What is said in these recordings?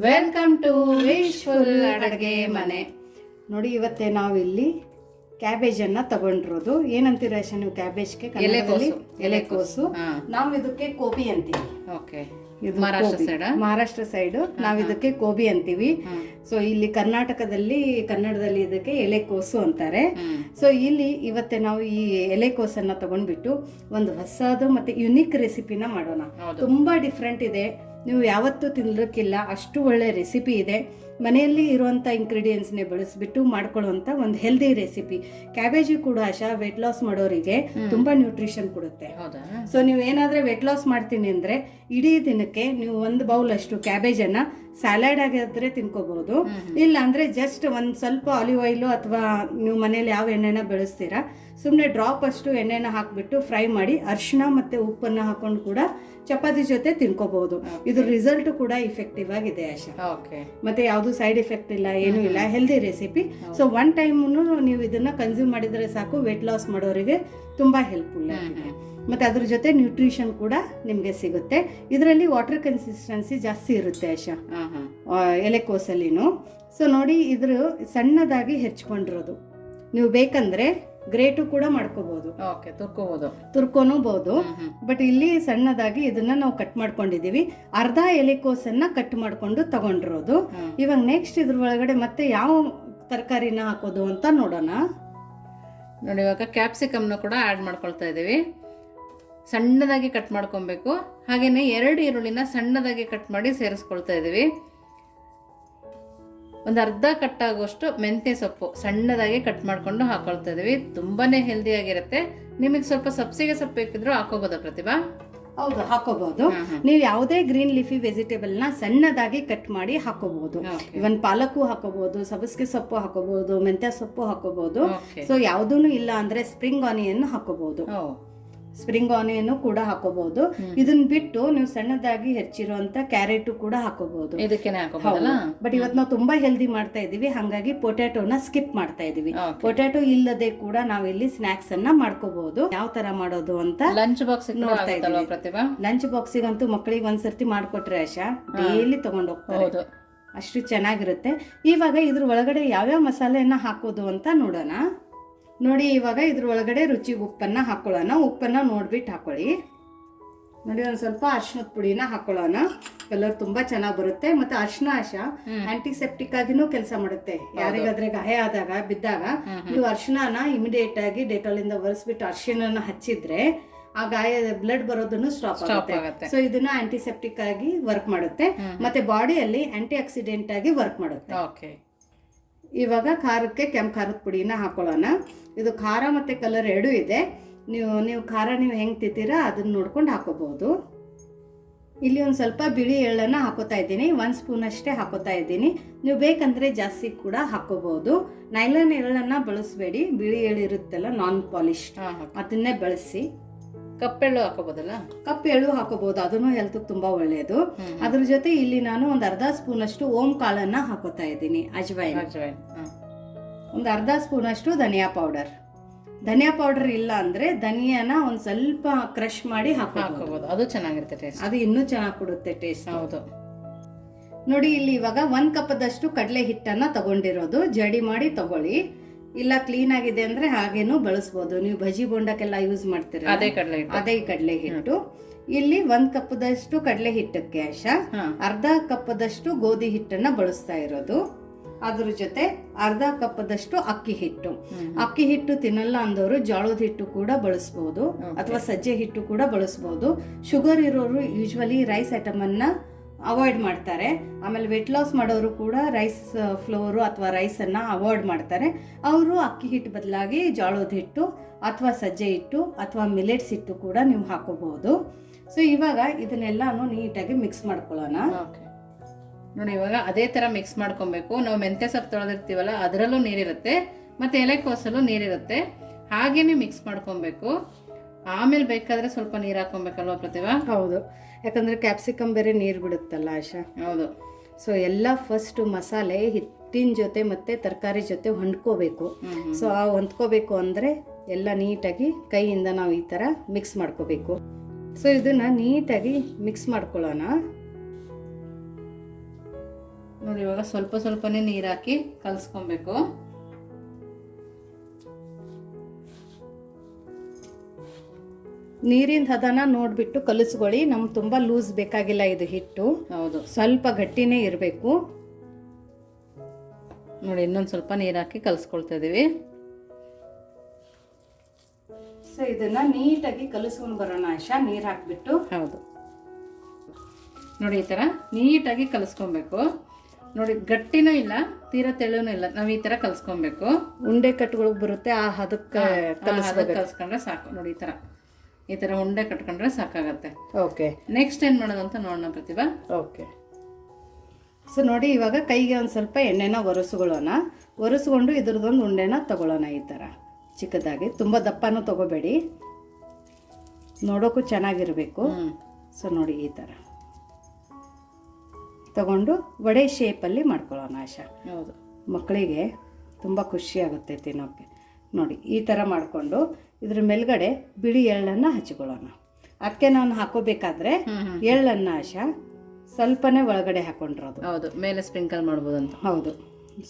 Welcome to wishful ಅಡುಗೆ ಮನೆ. ನೋಡಿ, ಇವತ್ತೇ ನಾವು ಇಲ್ಲಿ ಕ್ಯಾಬೇಜನ್ನು ತಗೊಂಡಿರೋದು. ಏನಂತೀರ ಅಶ ನೀವು ಕ್ಯಾಬೇಜ್ಗೆ? ಎಲೆಕೋಸು. ನಾವು ಇದಕ್ಕೆ ಕೋಬಿ ಅಂತೀವಿ. ಓಕೆ, ಇದು ಮಹಾರಾಷ್ಟ್ರ ಸೈಡ್ ನಾವು ಇದಕ್ಕೆ ಕೋಬಿ ಅಂತೀವಿ. ಸೊ ಇಲ್ಲಿ ಕನ್ನಡದಲ್ಲಿ ಇದಕ್ಕೆ ಎಲೆಕೋಸು ಅಂತಾರೆ. ಸೊ ಇಲ್ಲಿ ಇವತ್ತೇ ನಾವು ಈ ಎಲೆಕೋಸನ್ನ ತಗೊಂಡ್ಬಿಟ್ಟು ಒಂದು ಹೊಸದು ಮತ್ತೆ ಯುನಿಕ್ ರೆಸಿಪಿನ ಮಾಡೋಣ. ತುಂಬಾ ಡಿಫ್ರೆಂಟ್ ಇದೆ, ನೀವು ಯಾವತ್ತೂ ತಿನ್ನಲಿಕ್ಕಿಲ್ಲ, ಅಷ್ಟು ಒಳ್ಳೆ ರೆಸಿಪಿ ಇದೆ. ಮನೆಯಲ್ಲಿ ಇರುವಂಥ ಇಂಗ್ರೀಡಿಯೆಂಟ್ಸ್ನೇ ಬಳಸಿಬಿಟ್ಟು ಮಾಡ್ಕೊಳ್ಳುವಂಥ ಒಂದು ಹೆಲ್ದಿ ರೆಸಿಪಿ. ಕ್ಯಾಬೇಜು ಕೂಡ ವೆಯ್ಟ್ ಲಾಸ್ ಮಾಡೋರಿಗೆ ತುಂಬ ನ್ಯೂಟ್ರಿಷನ್ ಕೊಡುತ್ತೆ. ಸೊ ನೀವು ಏನಾದರೂ ವೆಯ್ಟ್ ಲಾಸ್ ಮಾಡ್ತೀನಿ ಅಂದರೆ ಇಡೀ ದಿನಕ್ಕೆ ನೀವು ಒಂದು ಬೌಲ್ ಅಷ್ಟು ಕ್ಯಾಬೇಜನ್ನು ಸ್ಯಾಲಡ್ ಆಗಿದ್ರೆ ತಿನ್ಕೋಬಹುದು. ಇಲ್ಲ ಅಂದರೆ ಜಸ್ಟ್ ಒಂದು ಸ್ವಲ್ಪ ಆಲಿವ್ ಆಯಿಲು ಅಥವಾ ನೀವು ಮನೇಲಿ ಯಾವ ಎಣ್ಣೆನ ಬೆಳೆಸ್ತೀರಾ, ಸುಮ್ಮನೆ ಡ್ರಾಪ್ ಅಷ್ಟು ಎಣ್ಣೆನ ಹಾಕಿಬಿಟ್ಟು ಫ್ರೈ ಮಾಡಿ ಅರಿಶಿನ ಮತ್ತು ಉಪ್ಪನ್ನು ಹಾಕೊಂಡು ಕೂಡ ಚಪಾತಿ ಜೊತೆ ತಿನ್ಕೋಬಹುದು. ಇದ್ರ ರಿಸಲ್ಟ್ ಕೂಡ ಇಫೆಕ್ಟಿವ್ ಆಗಿದೆ ಆಶಾ. ಮತ್ತೆ ಯಾವುದು ಸೈಡ್ ಎಫೆಕ್ಟ್ ಇಲ್ಲ, ಏನೂ ಇಲ್ಲ, healthy recipe. So one time ನೀವು ಇದನ್ನ ಕನ್ಸ್ಯೂಮ್ ಮಾಡಿದರೆ ಸಾಕು, ವೆಯ್ಟ್ ಲಾಸ್ ಮಾಡೋರಿಗೆ ತುಂಬ ಹೆಲ್ಪ್ಫುಲ್ ಆಗಿದೆ. ಮತ್ತು ಅದ್ರ ಜೊತೆ ನ್ಯೂಟ್ರಿಷನ್ ಕೂಡ ನಿಮಗೆ ಸಿಗುತ್ತೆ. ಇದರಲ್ಲಿ ವಾಟರ್ ಕನ್ಸಿಸ್ಟೆನ್ಸಿ ಜಾಸ್ತಿ ಇರುತ್ತೆ ಆಶಾ ಎಲೆಕೋಸಲ್ಲಿನೂ. ಸೊ ನೋಡಿ, ಇದ್ರ ಸಣ್ಣದಾಗಿ ಹೆಚ್ಕೊಂಡಿರೋದು. ನೀವು ಬೇಕಂದ್ರೆ ಗ್ರೇಟು ಕೂಡ ಮಾಡ್ಕೋಬಹುದು, ತುರ್ಕೋಬಹುದು. ಬಟ್ ಇಲ್ಲಿ ಸಣ್ಣದಾಗಿ ಇದನ್ನ ನಾವು ಕಟ್ ಮಾಡ್ಕೊಂಡಿದೀವಿ. ಅರ್ಧ ಎಲೆಕೋಸನ್ನ ಕಟ್ ಮಾಡ್ಕೊಂಡು ತಗೊಂಡಿರೋದು. ಇವಾಗ ನೆಕ್ಸ್ಟ್ ಇದ್ರ ಒಳಗಡೆ ಮತ್ತೆ ಯಾವ ತರಕಾರಿನ ಹಾಕೋದು ಅಂತ ನೋಡೋಣ. ನೋಡಿ, ಇವಾಗ ಕ್ಯಾಪ್ಸಿಕಮ್ನ ಕೂಡ ಆ್ಯಡ್ ಮಾಡ್ಕೊಳ್ತಾ ಇದ್ದೀವಿ. ಸಣ್ಣದಾಗಿ ಕಟ್ ಮಾಡ್ಕೊಬೇಕು. ಹಾಗೇನೆ 2 ಈರುಳ್ಳಿನ ಸಣ್ಣದಾಗಿ ಕಟ್ ಮಾಡಿ ಸೇರಿಸ್ಕೊಳ್ತಾ ಇದ್ದೀವಿ. ಒಂದು ಅರ್ಧ ಕಟ್ ಆಗೋಷ್ಟು ಮೆಂತ್ಯ ಸೊಪ್ಪು ಸಣ್ಣದಾಗಿ ಕಟ್ ಮಾಡ್ಕೊಂಡು ಹಾಕೊಳ್ತಾ ಇದೀವಿ. ತುಂಬಾನೇ ಹೆಲ್ದಿ ಆಗಿರುತ್ತೆ. ನಿಮಗೆ ಸ್ವಲ್ಪ ಸಬ್ಸಿಗೆ ಸೊಪ್ಪು ಬೇಕಿದ್ರು ಹಾಕೋಬೋದಾ ಪ್ರತಿಭಾ? ಹೌದು, ಹಾಕೋಬಹುದು. ನೀವು ಯಾವುದೇ ಗ್ರೀನ್ ಲೀಫಿ ವೆಜಿಟೇಬಲ್ ನ ಸಣ್ಣದಾಗಿ ಕಟ್ ಮಾಡಿ ಹಾಕೋಬಹುದು. ಇವನ್ ಪಾಲಕು ಹಾಕೋಬಹುದು, ಸಬ್ಬಸಿಗೆ ಸೊಪ್ಪು ಹಾಕೋಬಹುದು, ಮೆಂತ್ಯ ಸೊಪ್ಪು ಹಾಕೋಬಹುದು. ಸೊ ಯಾವುದೂ ಇಲ್ಲ ಅಂದ್ರೆ ಸ್ಪ್ರಿಂಗ್ ಆನಿಯನ್ ಹಾಕೋಬಹುದು. ಸ್ಪ್ರಿಂಗ್ ಆನಿಯನ್ ಕೂಡ ಹಾಕೋಬಹುದು. ಇದನ್ನ ಬಿಟ್ಟು ನೀವು ಸಣ್ಣದಾಗಿ ಹೆಚ್ಚಿರುವಂತ ಕ್ಯಾರೆಟ್ ಕೂಡ ಹಾಕೋಬಹುದು. ಬಟ್ ಇವತ್ತು ನಾವು ತುಂಬಾ ಹೆಲ್ದಿ ಮಾಡ್ತಾ ಇದೀವಿ, ಹಾಗಾಗಿ ಪೊಟ್ಯಾಟೋನ ಸ್ಕಿಪ್ ಮಾಡ್ತಾ ಇದೀವಿ. ಪೊಟ್ಯಾಟೋ ಇಲ್ಲದೆ ಕೂಡ ನಾವಿಲ್ಲಿ ಸ್ನಾಕ್ಸ್ ಅನ್ನ ಮಾಡ್ಕೋಬಹುದು. ಯಾವ ತರ ಮಾಡೋದು ಅಂತ ಲಂಚ್ ಬಾಕ್ಸ್ ನೋಡ್ತಾ ಇದ್ದೀವಿ. ಲಂಚ್ ಬಾಕ್ಸಿಗಂತೂ ಮಕ್ಕಳಿಗೆ ಒಂದ್ಸರ್ತಿ ಮಾಡ್ಕೊಟ್ರೆ ಆಶಾ ಡೈಲಿ ತಗೊಂಡ್ ಹೋಗ್ತಾರೆ, ಅಷ್ಟು ಚೆನ್ನಾಗಿರುತ್ತೆ. ಇವಾಗ ಇದ್ರ ಒಳಗಡೆ ಯಾವ್ಯಾವ ಮಸಾಲೆಯನ್ನ ಹಾಕೋದು ಅಂತ ನೋಡೋಣ. ನೋಡಿ, ಇವಾಗ ಇದ್ರ ಒಳಗಡೆ ರುಚಿಗೆ ಉಪ್ಪನ್ನ ಹಾಕೊಳ್ಳೋಣ. ಉಪ್ಪನ್ನ ನೋಡ್ಬಿಟ್ಟು ಹಾಕೊಳ್ಳಿ. ನೋಡಿ, ಒಂದು ಸ್ವಲ್ಪ ಅರಿಶಿನದ ಪುಡಿನ ಹಾಕೊಳ್ಳೋಣ. ಕಲರ್ ತುಂಬಾ ಚೆನ್ನಾಗಿ ಬರುತ್ತೆ. ಮತ್ತೆ ಅರಿಶಿನ ಆಂಟಿಸೆಪ್ಟಿಕ್ ಆಗಿನೂ ಕೆಲಸ ಮಾಡುತ್ತೆ. ಯಾರಿಗಾದ್ರೆ ಗಾಯ ಆದಾಗ ಬಿದ್ದಾಗ ನೀವು ಅರಿಶಿನ ಇಮಿಡಿಯೇಟ್ ಆಗಿ ಡೆಟಾಲ್ ಇಂದ ಒರೆಸ್ಬಿಟ್ಟು ಅರಿಶಿನ ಹಚ್ಚಿದ್ರೆ ಆ ಗಾಯದ ಬ್ಲಡ್ ಬರೋದನ್ನು ಸ್ಟಾಪ್ ಆಗುತ್ತೆ. ಸೊ ಇದನ್ನ ಆಂಟಿಸೆಪ್ಟಿಕ್ ಆಗಿ ವರ್ಕ್ ಮಾಡುತ್ತೆ. ಮತ್ತೆ ಬಾಡಿಯಲ್ಲಿ ಆಂಟಿ ಆಕ್ಸಿಡೆಂಟ್ ಆಗಿ ವರ್ಕ್ ಮಾಡುತ್ತೆ. ಇವಾಗ ಖಾರಕ್ಕೆ ಕೆಂಪು ಖಾರದ ಪುಡಿನ ಹಾಕೊಳ್ಳೋಣ. ಇದು ಖಾರ ಮತ್ತು ಕಲರ್ ಎರಡೂ ಇದೆ. ನೀವು ಖಾರ ನೀವು ಹೆಂಗೆ ತಿಂತೀರಾ ಅದನ್ನ ನೋಡ್ಕೊಂಡು ಹಾಕೋಬಹುದು. ಇಲ್ಲಿ ಒಂದು ಸ್ವಲ್ಪ ಬಿಳಿ ಎಳ್ಳನ್ನು ಹಾಕೋತಾ ಇದ್ದೀನಿ. 1 ಸ್ಪೂನ್ ಅಷ್ಟೇ ಹಾಕೋತಾ ಇದ್ದೀನಿ. ನೀವು ಬೇಕಂದ್ರೆ ಜಾಸ್ತಿ ಕೂಡ ಹಾಕೋಬಹುದು. ನೈಲಾನ್ ಎಳ್ಳನ್ನು ಬಳಸಬೇಡಿ, ಬಿಳಿ ಎಳ್ಳು ಇರುತ್ತಲ್ಲ ನಾನ್ ಪಾಲಿಶ್, ಅದನ್ನೇ ಬಳಸಿ. ಕಪ್ಪೆಳ್ಳು ಹಾಕೋಬಹುದಲ್ಲ? ಕಪ್ಪೆಳ್ಳು ಹಾಕೋಬಹುದು, ಅದನ್ನು ಹೆಲ್ತ್ ತುಂಬಾ ಒಳ್ಳೆಯದು. ಅದ್ರ ಜೊತೆ ಇಲ್ಲಿ ನಾನು ಒಂದು ಅರ್ಧ ಸ್ಪೂನ್ ಅಷ್ಟು ಓಂ ಕಾಳನ್ನ ಹಾಕೋತಾ ಇದ್ದೀನಿ. ಅಜ್ವೈನ್ ಒಂದು ಅರ್ಧ ಸ್ಪೂನ್ ಅಷ್ಟು ಧನಿಯಾ ಪೌಡರ್ ಇಲ್ಲ ಅಂದ್ರೆ ಧನಿಯಾನ ಒಂದ್ ಸ್ವಲ್ಪ ಕ್ರಶ್ ಮಾಡಿ ಹಾಕೋಬಹುದು, ಅದು ಚೆನ್ನಾಗಿರುತ್ತೆ ಟೇಸ್ಟ್. ಅದು ಇನ್ನೂ ಚೆನ್ನಾಗಿ ಕೊಡುತ್ತೆ ಟೇಸ್ಟ್. ಹೌದು. ನೋಡಿ, ಇಲ್ಲಿ ಇವಾಗ 1 ಕಪ್ದಷ್ಟು ಕಡಲೆ ಹಿಟ್ಟನ್ನ ತಗೊಂಡಿರೋದು. ಜಡಿ ಮಾಡಿ ತಗೊಳ್ಳಿ, ಇಲ್ಲ ಕ್ಲೀನ್ ಆಗಿದೆ ಅಂದ್ರೆ ಹಾಗೇನು ಬಳಸಬಹುದು. ನೀವು ಬಜಿ ಬೋಂಡಕ್ಕೆಲ್ಲ ಯೂಸ್ ಮಾಡ್ತೀರ ಅದೇ ಕಡಲೆ ಹಿಟ್ಟು. ಇಲ್ಲಿ 1 ಕಪ್ದಷ್ಟು ಕಡಲೆ ಹಿಟ್ಟಕ್ಕೆ ಆಶಾ ಅರ್ಧ ಕಪ್ದಷ್ಟು ಗೋಧಿ ಹಿಟ್ಟನ್ನ ಬಳಸ್ತಾ ಇರೋದು. ಅದ್ರ ಜೊತೆ ಅರ್ಧ ಕಪ್ದಷ್ಟು ಅಕ್ಕಿ ಹಿಟ್ಟು ತಿನ್ನಲ್ಲ ಅಂದವರು ಜೋಳದ ಹಿಟ್ಟು ಕೂಡ ಬಳಸಬಹುದು, ಅಥವಾ ಸಜ್ಜೆ ಹಿಟ್ಟು ಕೂಡ ಬಳಸಬಹುದು. ಶುಗರ್ ಇರೋರು ಯೂಶ್ವಲಿ ರೈಸ್ ಐಟಮ್ ಅನ್ನ ಅವಾಯ್ಡ್ ಮಾಡ್ತಾರೆ. ಆಮೇಲೆ ವೆಯ್ಟ್ ಲಾಸ್ ಮಾಡೋರು ಕೂಡ ರೈಸ್ ಫ್ಲೋರು ಅಥವಾ ರೈಸನ್ನು ಅವಾಯ್ಡ್ ಮಾಡ್ತಾರೆ. ಅವರು ಅಕ್ಕಿ ಹಿಟ್ಟು ಬದಲಾಗಿ ಜೋಳದ ಹಿಟ್ಟು ಅಥವಾ ಸಜ್ಜೆ ಹಿಟ್ಟು ಅಥವಾ ಮಿಲೆಟ್ಸ್ ಹಿಟ್ಟು ಕೂಡ ನೀವು ಹಾಕೋಬಹುದು. ಸೊ ಇವಾಗ ಇದನ್ನೆಲ್ಲಾನು ನೀಟಾಗಿ ಮಿಕ್ಸ್ ಮಾಡ್ಕೊಳ್ಳೋಣ. ನೋಡಿ, ಇವಾಗ ಅದೇ ಥರ ಮಿಕ್ಸ್ ಮಾಡ್ಕೊಬೇಕು. ನಾವು ಮೆಂತ್ಯ ಸೊಪ್ಪು ತೊಳೆದಿರ್ತೀವಲ್ಲ ಅದರಲ್ಲೂ ನೀರಿರುತ್ತೆ, ಮತ್ತು ಎಲೆಕೋಸಲ್ಲೂ ನೀರಿರುತ್ತೆ. ಹಾಗೇನೆ ಮಿಕ್ಸ್ ಮಾಡ್ಕೊಬೇಕು. ಆಮೇಲೆ ಬೇಕಾದ್ರೆ ಸ್ವಲ್ಪ ನೀರು ಹಾಕೊಬೇಕಲ್ವಾ ಪ್ರತಿಭಾ? ಹೌದು, ಯಾಕಂದ್ರೆ ಕ್ಯಾಪ್ಸಿಕಮ್ ಬೇರೆ ನೀರು ಬಿಡುತ್ತಲ್ಲ ಆಶಾ. ಹೌದು. ಸೊ ಎಲ್ಲ ಫಸ್ಟ್ ಮಸಾಲೆ ಹಿಟ್ಟಿನ ಜೊತೆ ಮತ್ತೆ ತರಕಾರಿ ಜೊತೆ ಹೊಂದ್ಕೋಬೇಕು. ಸೊ ಆ ಹೊಂದ್ಕೋಬೇಕು ಅಂದರೆ ಎಲ್ಲ ನೀಟಾಗಿ ಕೈಯಿಂದ ನಾವು ಈ ಥರ ಮಿಕ್ಸ್ ಮಾಡ್ಕೋಬೇಕು. ಸೊ ಇದನ್ನು ನೀಟಾಗಿ ಮಿಕ್ಸ್ ಮಾಡ್ಕೊಳ್ಳೋಣ. ನೋಡಿ ಇವಾಗ ಸ್ವಲ್ಪ ಸ್ವಲ್ಪನೇ ನೀರು ಹಾಕಿ ಕಲಿಸ್ಕೊಬೇಕು. ನೀರಿನ ಹದನ ನೋಡ್ಬಿಟ್ಟು ಕಲಿಸ್ಕೊಳ್ಳಿ. ನಮ್ಗೆ ತುಂಬ ಲೂಸ್ ಬೇಕಾಗಿಲ್ಲ ಇದು ಹಿಟ್ಟು. ಹೌದು, ಸ್ವಲ್ಪ ಗಟ್ಟಿನೇ ಇರಬೇಕು. ನೋಡಿ ಇನ್ನೊಂದು ಸ್ವಲ್ಪ ನೀರು ಹಾಕಿ ಕಲಿಸ್ಕೊಳ್ತಾ ಇದೀವಿ. ಸೊ ಇದನ್ನ ನೀಟಾಗಿ ಕಲಿಸ್ಕೊಂಡು ಬರೋಣ ಆಶಾ, ನೀರು ಹಾಕ್ಬಿಟ್ಟು. ಹೌದು, ನೋಡಿ ಈ ಥರ ನೀಟಾಗಿ ಕಲಿಸ್ಕೊಬೇಕು. ನೋಡಿ ಗಟ್ಟಿನೂ ಇಲ್ಲ, ತೀರಾ ತೆಳುನೂ ಇಲ್ಲ, ನಾವು ಈ ಥರ ಕಲಿಸ್ಕೊಬೇಕು. ಉಂಡೆ ಕಟ್ಗಳು ಬರುತ್ತೆ, ಆ ಹದಕ್ಕೆ ಕಲಿಸ್ಕೊಂಡ್ರೆ ಸಾಕು. ನೋಡಿ ಈ ಥರ ಉಂಡೆ ಕಟ್ಕೊಂಡ್ರೆ ಸಾಕಾಗತ್ತೆ. ಓಕೆ, ನೆಕ್ಸ್ಟ್ ಏನು ಮಾಡೋದು ಅಂತ ನೋಡೋಣ ಪ್ರತಿಭಾ. ಓಕೆ, ಸೊ ನೋಡಿ ಇವಾಗ ಕೈಗೆ ಒಂದು ಸ್ವಲ್ಪ ಎಣ್ಣೆನ ಒರೆಸ್ಕೊಂಡು ಇದ್ರದ್ದೊಂದು ಉಂಡೆನ ತಗೊಳ್ಳೋಣ. ಈ ಥರ ಚಿಕ್ಕದಾಗಿ, ತುಂಬ ದಪ್ಪನೂ ತಗೋಬೇಡಿ, ನೋಡೋಕ್ಕೂ ಚೆನ್ನಾಗಿರಬೇಕು. ಸೊ ನೋಡಿ ಈ ಥರ ತಗೊಂಡು ವಡೆ ಶೇಪಲ್ಲಿ ಮಾಡ್ಕೊಳ್ಳೋಣ ಆಶಾ. ಹೌದು, ಮಕ್ಕಳಿಗೆ ತುಂಬ ಖುಷಿ ಆಗುತ್ತೆ ತಿನ್ನೋಕ್ಕೆ. ನೋಡಿ ಈ ಥರ ಮಾಡಿಕೊಂಡು ಇದ್ರ ಮೇಲ್ಗಡೆ ಬಿಳಿ ಎಳ್ಳನ್ನು ಹಚ್ಕೊಳ್ಳೋಣ. ಅದಕ್ಕೆ ನಾನು ಹಾಕೋಬೇಕಾದ್ರೆ ಎಳ್ಳನ್ನು ಆಶಾ ಸ್ವಲ್ಪನೇ ಒಳಗಡೆ ಹಾಕೊಂಡಿರೋದು. ಹೌದು, ಮೇಲೆ ಸ್ಪ್ರಿಂಕಲ್ ಮಾಡ್ಬೋದು ಅಂತ. ಹೌದು.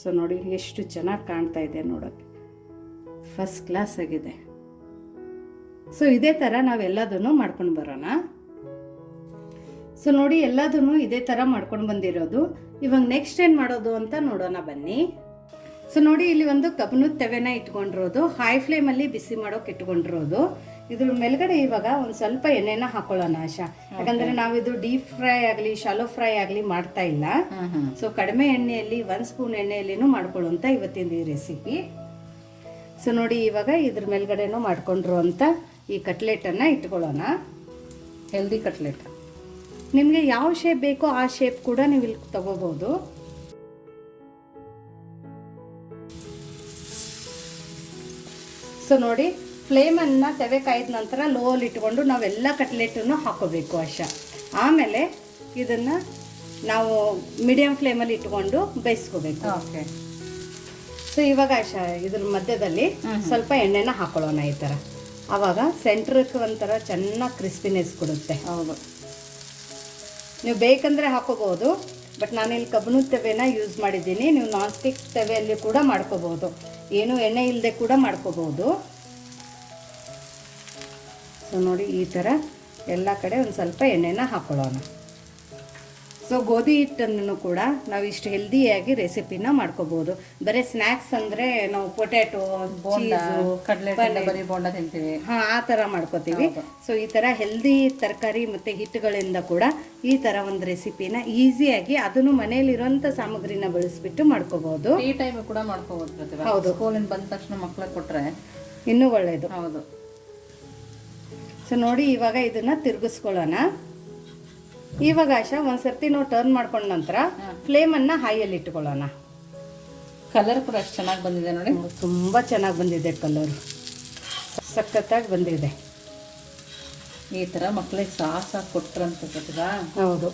ಸೊ ನೋಡಿ ಎಷ್ಟು ಚೆನ್ನಾಗಿ ಕಾಣ್ತಾ ಇದೆ ನೋಡೋಕ್ಕೆ, ಫಸ್ಟ್ ಕ್ಲಾಸ್ ಆಗಿದೆ. ಸೊ ಇದೇ ಥರ ನಾವೆಲ್ಲದನ್ನು ಮಾಡ್ಕೊಂಡು ಬರೋಣ. ಸೊ ನೋಡಿ ಎಲ್ಲದನ್ನು ಇದೇ ಥರ ಮಾಡ್ಕೊಂಡು ಬಂದಿರೋದು. ಇವಾಗ ನೆಕ್ಸ್ಟ್ ಏನು ಮಾಡೋದು ಅಂತ ನೋಡೋಣ ಬನ್ನಿ. ಸೊ ನೋಡಿ ಇಲ್ಲಿ ಒಂದು ಕಬ್ಬಿಣದ ತವೆನ ಇಟ್ಕೊಂಡಿರೋದು, ಹೈ ಫ್ಲೇಮಲ್ಲಿ ಬಿಸಿ ಮಾಡೋಕೆ ಇಟ್ಕೊಂಡಿರೋದು. ಇದ್ರ ಮೇಲ್ಗಡೆ ಇವಾಗ ಒಂದು ಸ್ವಲ್ಪ ಎಣ್ಣೆನ ಹಾಕೊಳ್ಳೋಣ ಆಶಾ. ಯಾಕಂದರೆ ನಾವಿದು ಡೀಪ್ ಫ್ರೈ ಆಗಲಿ ಶಾಲೋ ಫ್ರೈ ಆಗಲಿ ಮಾಡ್ತಾ ಇಲ್ಲ. ಸೊ ಕಡಿಮೆ ಎಣ್ಣೆಯಲ್ಲಿ 1 ಸ್ಪೂನ್ ಎಣ್ಣೆಯಲ್ಲಿನೂ ಮಾಡ್ಕೊಳ್ಳುವಂಥ ಇವತ್ತಿನ ಈ ರೆಸಿಪಿ. ಸೊ ನೋಡಿ ಇವಾಗ ಇದ್ರ ಮೇಲ್ಗಡೆನೂ ಮಾಡ್ಕೊಂಡಿರುವಂಥ ಈ ಕಟ್ಲೆಟನ್ನು ಇಟ್ಕೊಳ್ಳೋಣ. Healthy cutlet. ನಿಮಗೆ ಯಾವ ಶೇಪ್ ಬೇಕೋ ಆ ಶೇಪ್ ಕೂಡ ನೀವು ಇಲ್ಲಿ ತಗೋಬಹುದು. ಸೊ ನೋಡಿ ಫ್ಲೇಮನ್ನು ತವೆ ಕಾಯ್ದ ನಂತರ ಲೋಲ್ಲಿ ಇಟ್ಕೊಂಡು ನಾವೆಲ್ಲ ಕಟ್ಲೆಟನ್ನು ಹಾಕೋಬೇಕು ಆಶಾ. ಆಮೇಲೆ ಇದನ್ನು ನಾವು ಮೀಡಿಯಂ ಫ್ಲೇಮಲ್ಲಿ ಇಟ್ಕೊಂಡು ಬೇಯಿಸ್ಕೋಬೇಕು. ಓಕೆ. ಸೊ ಇವಾಗ ಆಶಾ ಇದ್ರ ಮಧ್ಯದಲ್ಲಿ ಸ್ವಲ್ಪ ಎಣ್ಣೆನ ಹಾಕೊಳ್ಳೋಣ ಈ ಥರ. ಆವಾಗ ಸೆಂಟ್ರಕ್ಕೆ ಒಂಥರ ಚೆನ್ನಾಗಿ ಕ್ರಿಸ್ಪಿನೆಸ್ ಕೊಡುತ್ತೆ. ಹೌದು, ನೀವು ಬೇಕಂದರೆ ಹಾಕೋಬಹುದು, ಬಟ್ ನಾನಿಲ್ಲಿ ಕಬ್ಬಿಣದ ತವೆನ ಯೂಸ್ ಮಾಡಿದ್ದೀನಿ. ನೀವು ನಾನ್ ಸ್ಟಿಕ್ ತವೆಯಲ್ಲಿ ಕೂಡ ಮಾಡ್ಕೋಬಹುದು, ಏನು ಎಣ್ಣೆ ಇಲ್ಲದೆ ಕೂಡ ಮಾಡ್ಕೋಬಹುದು. ಸೊ ನೋಡಿ ಈ ಥರ ಎಲ್ಲ ಕಡೆ ಒಂದು ಸ್ವಲ್ಪ ಎಣ್ಣೆನ ಹಾಕೊಳ್ಳೋಣ. ಸೊ ಗೋಧಿ ಹಿಟ್ಟನ್ನು ಕೂಡ ನಾವು ಇಷ್ಟು ಹೆಲ್ದಿಯಾಗಿ ರೆಸಿಪಿನ ಮಾಡ್ಕೋಬಹುದು. ಬರೀ ಸ್ನ್ಯಾಕ್ಸ್ ಅಂದರೆ ನಾವು ಪೊಟ್ಯಾಟೊ, ಬರೀ ಬೋಂಡ ತಿಂತೀವಿ, ಆ ಥರ ಮಾಡ್ಕೋತೀವಿ. ಸೊ ಈ ಥರ ಹೆಲ್ದಿ ತರಕಾರಿ ಮತ್ತು ಹಿಟ್ಟುಗಳಿಂದ ಕೂಡ ಈ ಥರ ಒಂದು ರೆಸಿಪಿನ ಈಸಿಯಾಗಿ, ಅದನ್ನು ಮನೆಯಲ್ಲಿರುವಂಥ ಸಾಮಗ್ರಿನ ಬಳಸಿಬಿಟ್ಟು ಮಾಡ್ಕೋಬಹುದು. ಈ ಟೈಮ್ ಕೂಡ ಮಾಡ್ಕೋಬಹುದು ಪ್ರತಿಭಾ. ಹೌದು, ಸ್ಕೂಲಿಂದ ಬಂದ ತಕ್ಷಣ ಮಕ್ಕಳಿಗೆ ಕೊಟ್ಟರೆ ಇನ್ನೂ ಒಳ್ಳೆಯದು. ಹೌದು. ಸೊ ನೋಡಿ ಇವಾಗ ಇದನ್ನ ತಿರುಗಿಸ್ಕೊಳ್ಳೋಣ. ಇವಾಗ ಆಶಾ ಒಂದ್ಸರ್ತಿ ನಾವು ಟರ್ನ್ ಮಾಡ್ಕೊಂಡ ನಂತರ ಫ್ಲೇಮನ್ನು ಹೈಯಲ್ಲಿ ಇಟ್ಕೊಳ್ಳೋಣ. ಕಲರ್ ಕೂಡ ಅಷ್ಟು ಚೆನ್ನಾಗಿ ಬಂದಿದೆ ನೋಡಿ, ತುಂಬ ಚೆನ್ನಾಗಿ ಬಂದಿದೆ, ಕಲರು ಸಖತ್ತಾಗಿ ಬಂದಿದೆ. ಈ ಥರ ಮಕ್ಕಳಿಗೆ ಸಾಸ್ ಕೊಟ್ಟರಂತ ಪ್ರತಿಭಾ. ಹೌದು,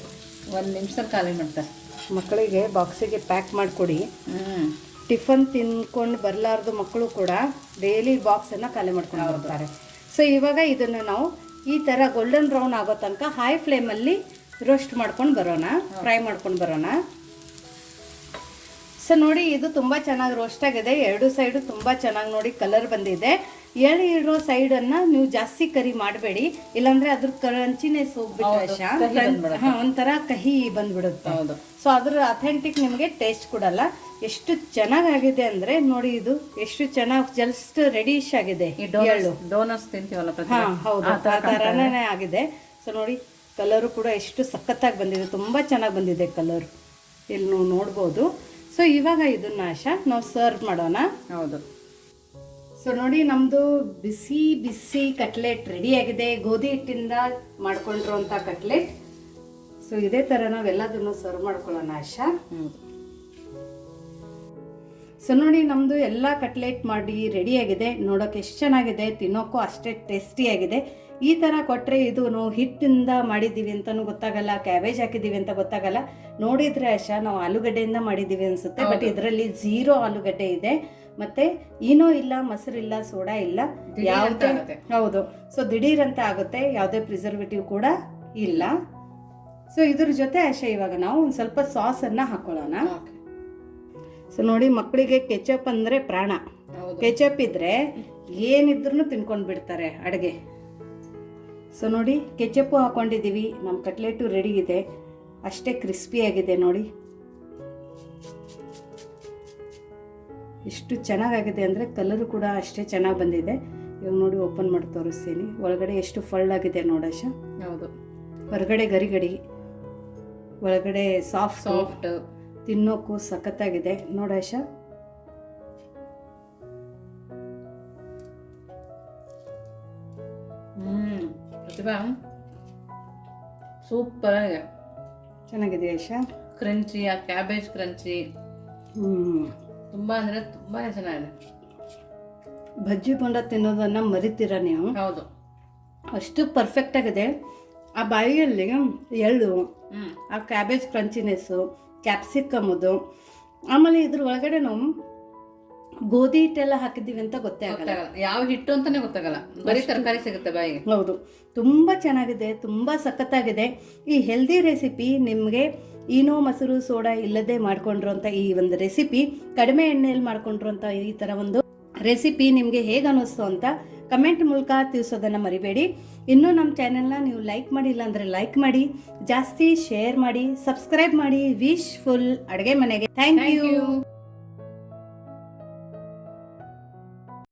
1 ನಿಮಿಷದಲ್ಲಿ ಖಾಲಿ ಮಾಡ್ತಾರೆ. ಮಕ್ಕಳಿಗೆ ಬಾಕ್ಸಿಗೆ ಪ್ಯಾಕ್ ಮಾಡಿಕೊಡಿ. ಟಿಫನ್ ತಿನ್ಕೊಂಡು ಬರಲಾರ್ದು ಮಕ್ಕಳು ಕೂಡ ಡೈಲಿ ಬಾಕ್ಸನ್ನು ಖಾಲಿ ಮಾಡ್ಕೊಂಡು ಬರ್ತಾರೆ. ಸೊ ಇವಾಗ ಇದನ್ನು ನಾವು ಈ ಥರ ಗೋಲ್ಡನ್ ಬ್ರೌನ್ ಆಗೋ ತನಕ ಹೈ ಫ್ಲೇಮಲ್ಲಿ ರೋಸ್ಟ್ ಮಾಡ್ಕೊಂಡು ಬರೋಣ, ಫ್ರೈ ಮಾಡ್ಕೊಂಡು ಬರೋಣ. ಸೊ ನೋಡಿ ಇದು ತುಂಬ ಚೆನ್ನಾಗಿ ರೋಸ್ಟ್ ಆಗಿದೆ, 2 ಸೈಡು ತುಂಬ ಚೆನ್ನಾಗಿ ನೋಡಿ ಕಲರ್ ಬಂದಿದೆ. ಎಳೆ ಇರೋ ಸೈಡನ್ನು ನೀವು ಜಾಸ್ತಿ ಕರಿ ಮಾಡಬೇಡಿ, ಇಲ್ಲಾಂದರೆ ಅದ್ರ ಕ್ರಂಚಿನೆಸ್ ಹೋಗ್ಬಿಟ್ಟು ಒಂಥರ ಕಹಿ ಬಂದ್ಬಿಡುತ್ತೆ. ಸೊ ಅದ್ರ ಅಥೆಂಟಿಕ್ ನಿಮಗೆ ಟೇಸ್ಟ್ ಕೊಡಲ್ಲ. ಎಷ್ಟು ಚೆನ್ನಾಗಿದೆ ಅಂದರೆ ನೋಡಿ, ಇದು ಎಷ್ಟು ಚೆನ್ನಾಗಿ ಜಸ್ಟ್ ರೆಡಿಶ್ ಆಗಿದೆ. ಡೋನಟ್ಸ್ ತಿಂತೀವಲ್ಲ, ಹೌದು, ಆ ಥರನೇ ಆಗಿದೆ. ಸೊ ನೋಡಿ ಕಲರು ಕೂಡ ಎಷ್ಟು ಸಖತ್ತಾಗಿ ಬಂದಿದೆ, ತುಂಬ ಚೆನ್ನಾಗಿ ಬಂದಿದೆ ಕಲರ್, ಇಲ್ಲಿ ನೀವು ನೋಡ್ಬೋದು. ಸೊ ಇವಾಗ ಇದನ್ನ ಆಶಾ ನಾವು ಸರ್ವ್ ಮಾಡೋಣ. ಹೌದು. ಸೊ ನೋಡಿ ನಮ್ಮದು ಬಿಸಿ ಬಿಸಿ ಕಟ್ಲೆಟ್ ರೆಡಿಯಾಗಿದೆ, ಗೋಧಿ ಹಿಟ್ಟಿಂದ ಮಾಡ್ಕೊಂಡಿರುವಂಥ ಕಟ್ಲೆಟ್. ಸೊ ಇದೇ ಥರ ನಾವೆಲ್ಲದನ್ನು ಸರ್ವ್ ಮಾಡ್ಕೊಳ್ಳೋಣ ಆಶಾ. ಸೊ ನೋಡಿ ನಮ್ಮದು ಎಲ್ಲ ಕಟ್ಲೆಟ್ ಮಾಡಿ ರೆಡಿಯಾಗಿದೆ, ನೋಡೋಕೆ ಎಷ್ಟು ಚೆನ್ನಾಗಿದೆ, ತಿನ್ನೋಕ್ಕೂ ಅಷ್ಟೇ ಟೇಸ್ಟಿಯಾಗಿದೆ. ಈ ಥರ ಕೊಟ್ಟರೆ ಇದು ನಾವು ಹಿಟ್ಟಿಂದ ಮಾಡಿದ್ದೀವಿ ಅಂತಲೂ ಗೊತ್ತಾಗಲ್ಲ, ಕ್ಯಾಬೇಜ್ ಹಾಕಿದ್ದೀವಿ ಅಂತ ಗೊತ್ತಾಗಲ್ಲ. ನೋಡಿದರೆ ಆಶಾ ನಾವು ಆಲೂಗಡ್ಡೆಯಿಂದ ಮಾಡಿದ್ದೀವಿ ಅನಿಸುತ್ತೆ, ಬಟ್ ಇದರಲ್ಲಿ 0 ಆಲೂಗಡ್ಡೆ ಇದೆ, ಮತ್ತು ಏನೋ ಇಲ್ಲ, ಮೊಸರಿಲ್ಲ, ಸೋಡಾ ಇಲ್ಲ, ಯಾವುದೇ. ಹೌದು. ಸೊ ದಿಢೀರಂತ ಆಗುತ್ತೆ, ಯಾವುದೇ ಪ್ರಿಸರ್ವೇಟಿವ್ ಕೂಡ ಇಲ್ಲ. ಸೊ ಇದ್ರ ಜೊತೆ ಅಷ್ಟೇ ಇವಾಗ ನಾವು ಒಂದು ಸ್ವಲ್ಪ ಸಾಸನ್ನು ಹಾಕೊಳ್ಳೋಣ. ಓಕೆ. ಸೊ ನೋಡಿ, ಮಕ್ಕಳಿಗೆ ಕೆಚಪ್ ಅಂದರೆ ಪ್ರಾಣ. ಹೌದು. ಕೆಚಪ್ ಇದ್ದರೆ ಏನಿದ್ರೂ ತಿನ್ಕೊಂಡು ಬಿಡ್ತಾರೆ ಅಡುಗೆ. ಸೊ ನೋಡಿ, ಕೆಚಪ್ಪು ಹಾಕೊಂಡಿದ್ದೀವಿ, ನಮ್ಮ ಕಟ್ಲೆಟು ರೆಡಿ ಇದೆ, ಅಷ್ಟೇ ಕ್ರಿಸ್ಪಿಯಾಗಿದೆ ನೋಡಿ. ಎಷ್ಟು ಚೆನ್ನಾಗಾಗಿದೆ ಅಂದರೆ ಕಲರು ಕೂಡ ಅಷ್ಟೇ ಚೆನ್ನಾಗಿ ಬಂದಿದೆ. ಇವಾಗ ನೋಡಿ ಓಪನ್ ಮಾಡಿ ತೋರಿಸ್ತೀನಿ. ಒಳಗಡೆ ಎಷ್ಟು ಫಳ್ಳಾಗಿದೆ ನೋಡಶ. ಹೌದು. ಹೊರಗಡೆ ಗರಿ ಗಡಿ, ಒಳಗಡೆ ಸಾಫ್ಟ್, ತಿನ್ನೋಕ್ಕೂ ಸಖತ್ತಾಗಿದೆ ನೋಡಶ. ಪ್ರತಿಭಾ, ಸೂಪರ್ ಆಗಿದೆ, ಚೆನ್ನಾಗಿದೆ ಯಶ. ಕ್ರಂಚಿ, ಆ ಕ್ಯಾಬೇಜ್ ಕ್ರಂಚಿ ತುಂಬಾ ಅಂದ್ರೆ ತುಂಬಾನೇ ಚೆನ್ನಾಗಿದೆ. ಬಜ್ಜಿ ಬೋಂಡ ತಿನ್ನೋದನ್ನ ಮರಿತೀರ ನೀವು. ಹೌದು, ಅಷ್ಟು ಪರ್ಫೆಕ್ಟ್ ಆಗಿದೆ. ಆ ಬಾಯಿಯಲ್ಲಿ ಎಳ್ಳು, ಆ ಕ್ಯಾಬೇಜ್ ಕ್ರಂಚಿನೆಸ್ಸು, ಕ್ಯಾಪ್ಸಿಕಮ್ಮದು, ಆಮೇಲೆ ಇದ್ರ ಒಳಗಡೆ ನಾವು ಗೋಧಿ ಹಿಟ್ಟೆಲ್ಲ ಹಾಕಿದ್ದೀವಿ ಅಂತ ಗೊತ್ತೇ ಆಗಲ್ಲ. ಯಾವ ಹಿಟ್ಟು ಅಂತಾನೆ ಗೊತ್ತಾಗಲ್ಲ, ಬರೀ ತರಕಾರಿ ಸಿಗುತ್ತೆ ಬಾಯಿಗೆ. ಹೌದು, ತುಂಬ ಚೆನ್ನಾಗಿದೆ, ತುಂಬ ಸಖತ್ತಾಗಿದೆ. ಈ ಹೆಲ್ದಿ ರೆಸಿಪಿ ನಿಮಗೆ ಈನೋ ಮೊಸರು ಸೋಡಾ ಇಲ್ಲದೆ ಮಾಡ್ಕೊಂಡಿರೋಂಥ ಈ ಒಂದು ರೆಸಿಪಿ, ಕಡಿಮೆ ಎಣ್ಣೆಯಲ್ಲಿ ಮಾಡ್ಕೊಂಡಿರೋಂಥ ಈ ಥರ ಒಂದು ರೆಸಿಪಿ ನಿಮಗೆ ಹೇಗೆ ಅನ್ನಿಸ್ತು ಅಂತ ಕಮೆಂಟ್ ಮೂಲಕ ತಿಳಿಸೋದನ್ನು ಮರಿಬೇಡಿ. ಇನ್ನೂ ನಮ್ಮ ಚಾನೆಲ್ನ ನೀವು ಲೈಕ್ ಮಾಡಿಲ್ಲ ಅಂದರೆ ಲೈಕ್ ಮಾಡಿ, ಜಾಸ್ತಿ ಶೇರ್ ಮಾಡಿ, ಸಬ್ಸ್ಕ್ರೈಬ್ ಮಾಡಿ. ವಿಶ್ ಫುಲ್ ಅಡುಗೆ ಮನೆಗೆ. Thank you.